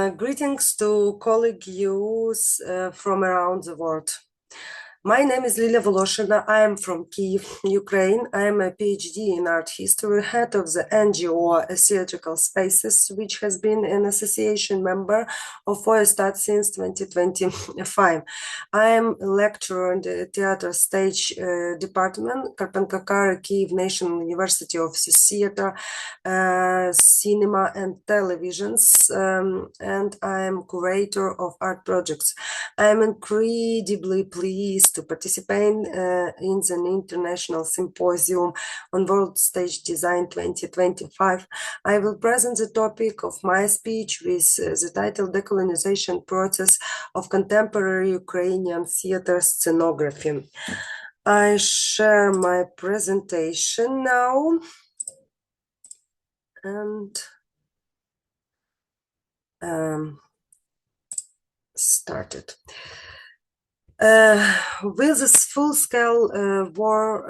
Greetings to colleagues from around the world. My name is Lilia Voloshyna. I am from Kyiv, Ukraine. I am a PhD in art history, head of the NGO Theatrical Spaces, which has been an association member of WSD' since 2025. I am a lecturer in the theater stage department, Karpenko-Karı Kyiv National University of Theater, Cinema and Televisions, and I am curator of art projects. I am incredibly pleased to participate in the International Symposium on World Stage Design 2025. I will present the topic of my speech with the title Decolonization Process of Contemporary Ukrainian Theater Scenography. I share my presentation now and started. With this full-scale war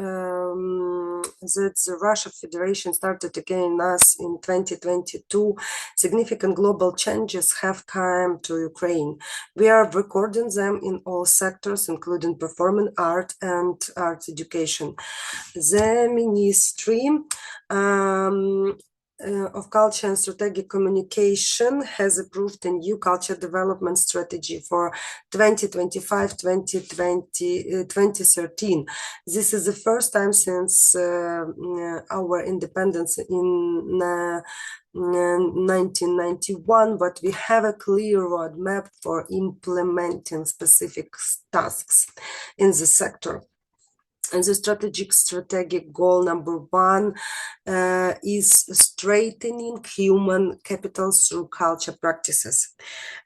that the Russian Federation started against us in 2022, significant global changes have come to Ukraine. We are recording them in all sectors, including performing art and art education. The Ministry of Culture and Strategic Communication has approved a new culture development strategy for 2025-2013. This is the first time since our independence in 1991, but we have a clear roadmap for implementing specific tasks in the sector. And the strategic goal number one is strengthening human capital through culture practices.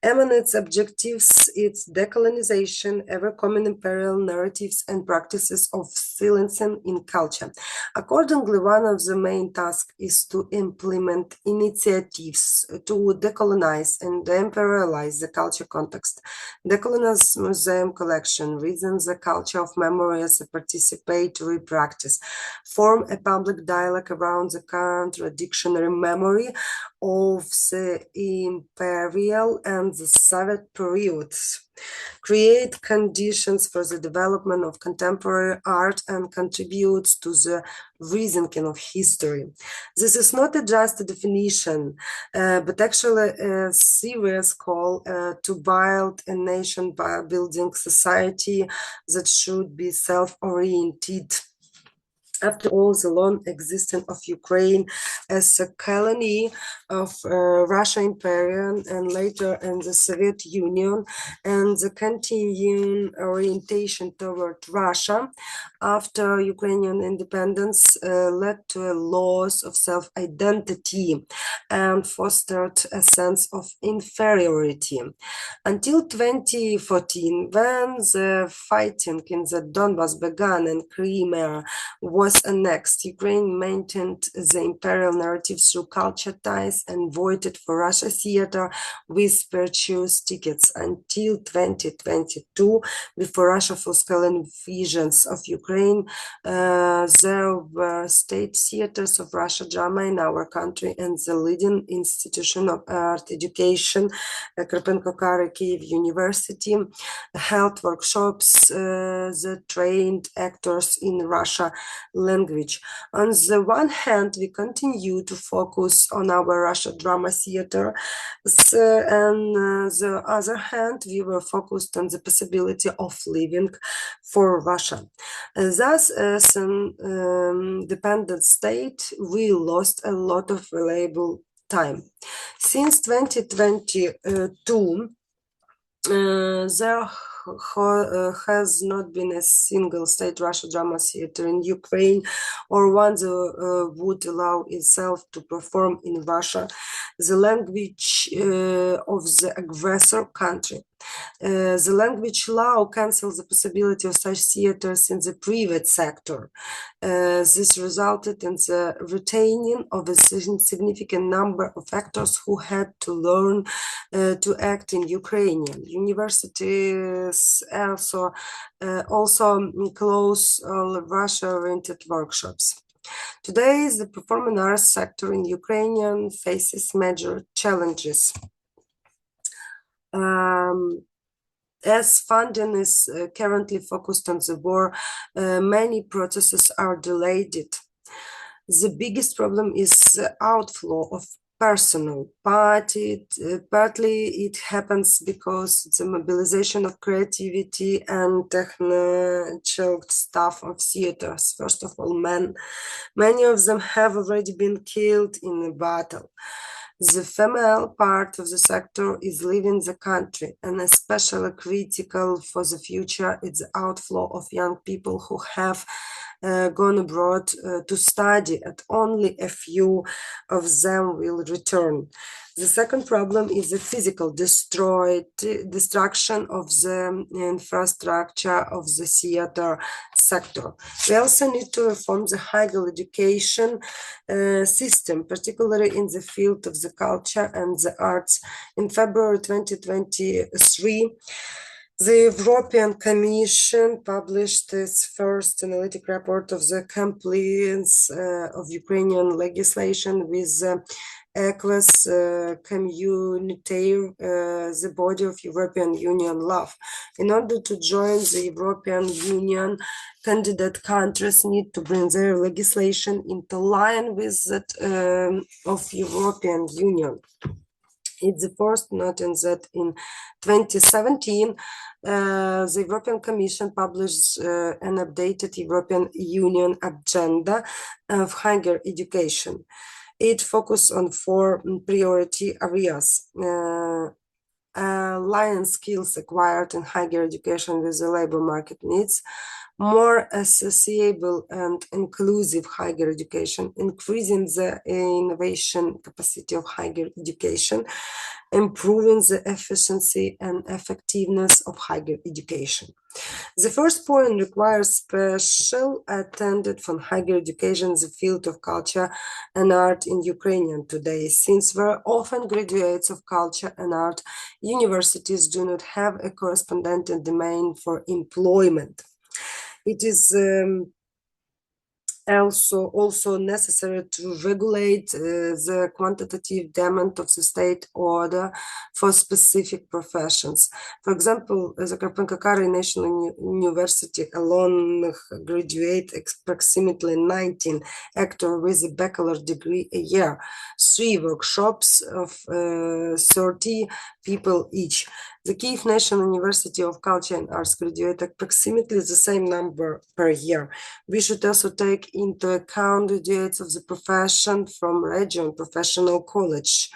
Among its objectives, it's decolonization, overcoming imperial narratives and practices of silencing in culture. Accordingly, one of the main tasks is to implement initiatives to decolonize and deimperialize the culture context. Decolonize museum collection, reason the culture of memory as a participatory practice, form a public dialogue around the contradictory memory of the imperial and the Soviet periods, create conditions for the development of contemporary art and contribute to the rethinking of history. This is not just a definition, but actually a serious call to build a nation-building society that should be self-oriented. After all, the long existence of Ukraine as a colony of Russian Imperium and later in the Soviet Union, and the continuing orientation toward Russia after Ukrainian independence led to a loss of self-identity and fostered a sense of inferiority. Until 2014, when the fighting in the Donbass began and Crimea was annexed, Ukraine maintained the imperial narrative through culture ties and voted for Russia theater with purchase tickets until 2022. Before Russia full-scale invasions of Ukraine, there were state theaters of Russia drama in our country, and the leading institution of art education, Karpenko-Karı Kyiv University, held workshops that trained actors in Russia language. On the one hand, we continue to focus on our Russia drama theater, and the other hand, we were focused on the possibility of living for Russia. Thus, as an independent state, we lost a lot of valuable time. Since 2022, there has not been a single state Russia drama theater in Ukraine or one that would allow itself to perform in Russia, the language of the aggressor country. The language law cancels the possibility of such theaters in the private sector. This resulted in the retaining of a significant number of actors who had to learn to act in Ukrainian. Universities also close all Russia-oriented workshops. Today, the performing arts sector in Ukraine faces major challenges. As funding is currently focused on the war, many processes are delayed. The biggest problem is the outflow of personnel, but partly it happens because the mobilization of creativity and technical staff of theaters. First of all, many of them have already been killed in a battle. The female part of the sector is leaving the country, and especially critical for the future is the outflow of young people who have gone abroad to study, and only a few of them will return. The second problem is the physical destruction of the infrastructure of the theater sector. We also need to reform the higher education system, particularly in the field of the culture and the arts. In February 2023, the European Commission published its first analytic report of the compliance of Ukrainian legislation with Equus Communautaire, the body of European Union law. In order to join the European Union, candidate countries need to bring their legislation into line with that of European Union. It's the first noting that in 2017, the European Commission published an updated European Union agenda of higher education. It focused on four priority areas. Align skills acquired in higher education with the labor market needs, more accessible and inclusive higher education, increasing the innovation capacity of higher education, improving the efficiency and effectiveness of higher education. The first point requires special attention from higher education in the field of culture and art in Ukrainian today, since very often graduates of culture and art universities do not have a corresponding domain for employment. It is also necessary to regulate the quantitative demand of the state order for specific professions. For example, the Karpankakari National University alone graduate approximately 19 actors with a bachelor degree a year, 3 workshops of 30 people each. The Kyiv National University of Culture and Arts graduate approximately the same number per year. We should also take into account graduates of the profession from region professional college,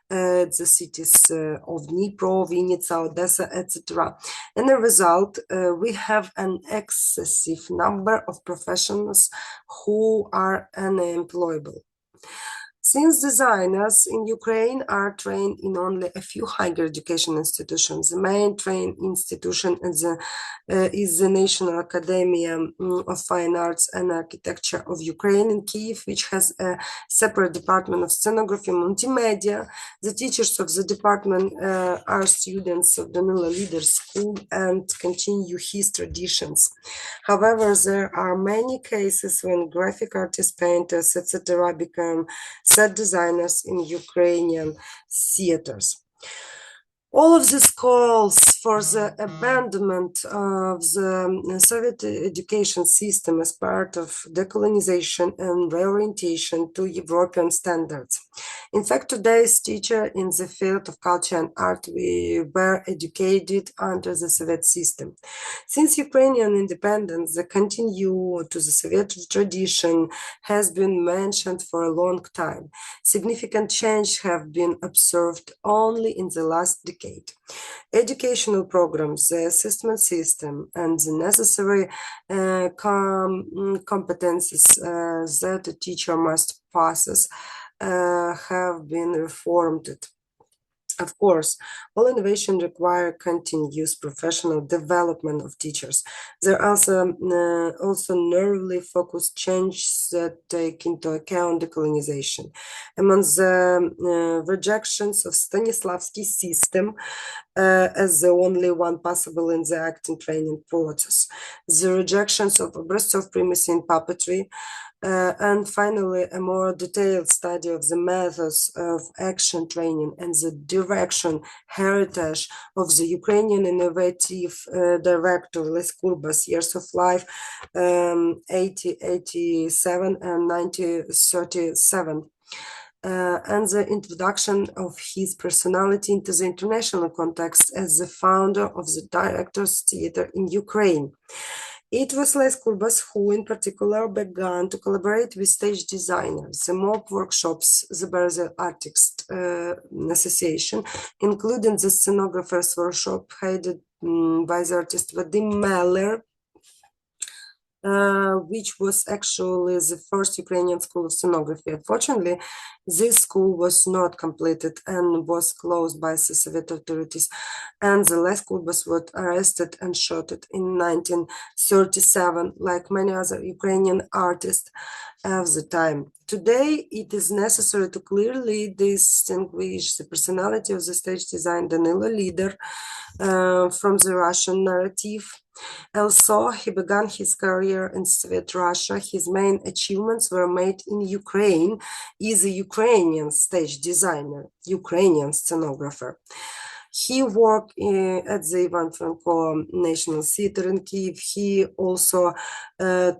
the cities of Dnipro, Vinnytsia, Odessa, etc. And the result, we have an excessive number of professionals who are unemployable. Since designers in Ukraine are trained in only a few higher education institutions, the main trained institution is the National Academy of Fine Arts and Architecture of Ukraine in Kyiv, which has a separate department of scenography, multimedia. The teachers of the department are students of Danila Leader School and continue his traditions. However, there are many cases when graphic artists, painters, etc. become set designers in Ukrainian theaters. All of this calls for the abandonment of the Soviet education system as part of decolonization and reorientation to European standards. In fact, today's teachers in the field of culture and art were educated under the Soviet system. Since Ukrainian independence, the continue to the Soviet tradition has been mentioned for a long time. Significant change have been observed only in the last decade. Educational programs, the assessment system, and the necessary competences that a teacher must possess have been reformed. Of course, all innovation require continuous professional development of teachers. There are also narrowly focused changes that take into account decolonization. Among the rejections of Stanislavski system, as the only one possible in the acting training process. The rejections of Obristov primacy in puppetry, and finally, a more detailed study of the methods of action training and the direction heritage of the Ukrainian innovative director Les Kurbas' years of life, 1887 and 1937. And the introduction of his personality into the international context as the founder of the Directors' Theatre in Ukraine. It was Les Kurbas who, in particular, began to collaborate with stage designers, the mock workshops, the Brazil Artists Association, including the scenographers workshop headed by the artist Vadim Meller, which was actually the first Ukrainian school of scenography. Unfortunately, this school was not completed and was closed by the Soviet authorities, and the Les Kurbas were arrested and shot in 1937, like many other Ukrainian artists of the time. Today, it is necessary to clearly distinguish the personality of the stage design Danilo Lider from the Russian narrative. Also, he began his career in Soviet Russia. His main achievements were made in Ukraine. He is a Ukrainian stage designer, Ukrainian scenographer. He worked at the Ivan Franko National Theatre in Kyiv. He also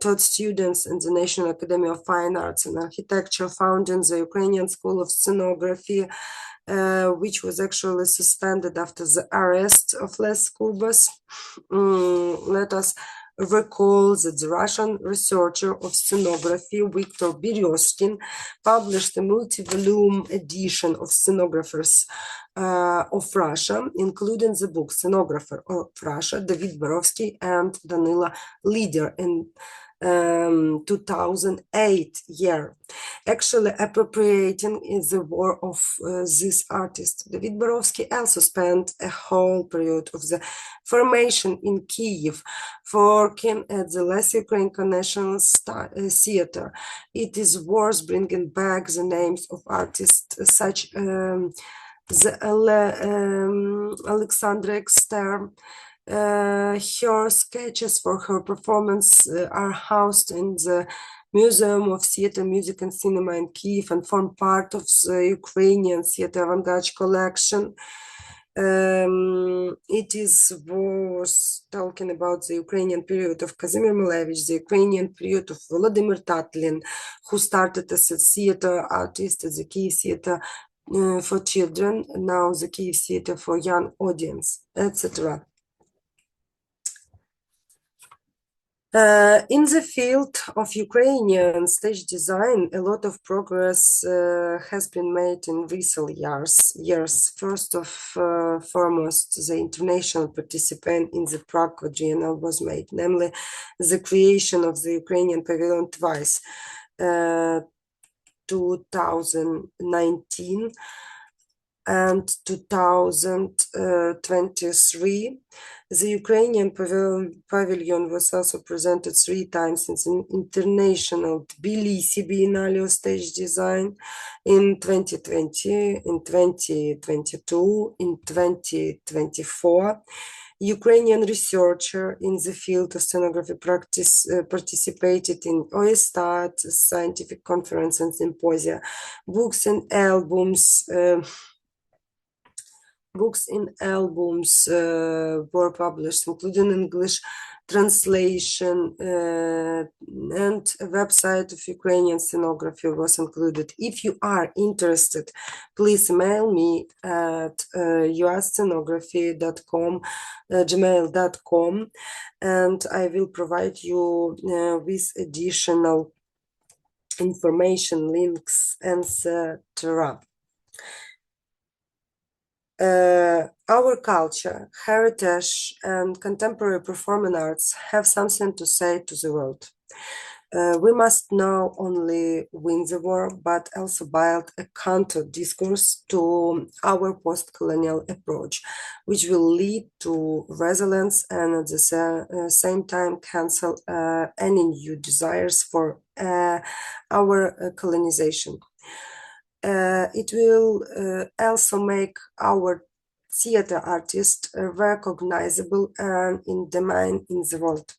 taught students in the National Academy of Fine Arts and Architecture, founding the Ukrainian School of Scenography, which was actually suspended after the arrest of Les Kurbas. Let us recall that the Russian researcher of scenography, Viktor Berezkin, published a multi-volume edition of Scenographers of Russia, including the book Scenographer of Russia, David Borovsky and Danila Lider in 2008 year, actually appropriating the work of this artist. David Borovsky also spent a whole period of the formation in Kyiv, working at the Les Ukrainka National Theatre. It is worth bringing back the names of artists such Alexandra Ekster. Her sketches for her performance are housed in the Museum of Theatre, Music and Cinema in Kyiv and form part of the Ukrainian Theatre Avant-Garde collection. It is worth talking about the Ukrainian period of Kazimir Malevich, the Ukrainian period of Volodymyr Tatlin, who started as a theatre artist at the Kyiv Theatre for children, now the Kyiv Theatre for young audience, etc. In the field of Ukrainian stage design, a lot of progress has been made in recent years. First of foremost, the international participant in the Prague Quadriennale was made, namely the creation of the Ukrainian pavilion twice, 2019 and 2023. The Ukrainian pavilion was also presented 3 times in the International Tbilisi Biennale of Stage Design in 2020, in 2022, in 2024. Ukrainian researcher in the field of scenography participated in OESTAT, scientific conference and symposia, books and albums. Books and albums were published, including English translation, and a website of Ukrainian scenography was included. If you are interested, please email me at usscenography.com, gmail.com, and I will provide you with additional information, links, etc. Our culture, heritage, and contemporary performing arts have something to say to the world. We must not only win the war, but also build a counter-discourse to our post-colonial approach, which will lead to resilience and at the same time cancel any new desires for our colonization. It will also make our theater artist, recognizable and in demand in the world.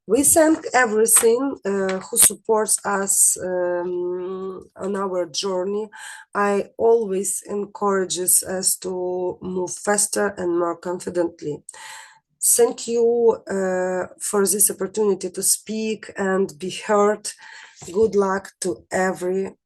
We thank everything who supports us on our journey. I always encourages us to move faster and more confidently. Thank you for this opportunity to speak and be heard. Good luck to everyone.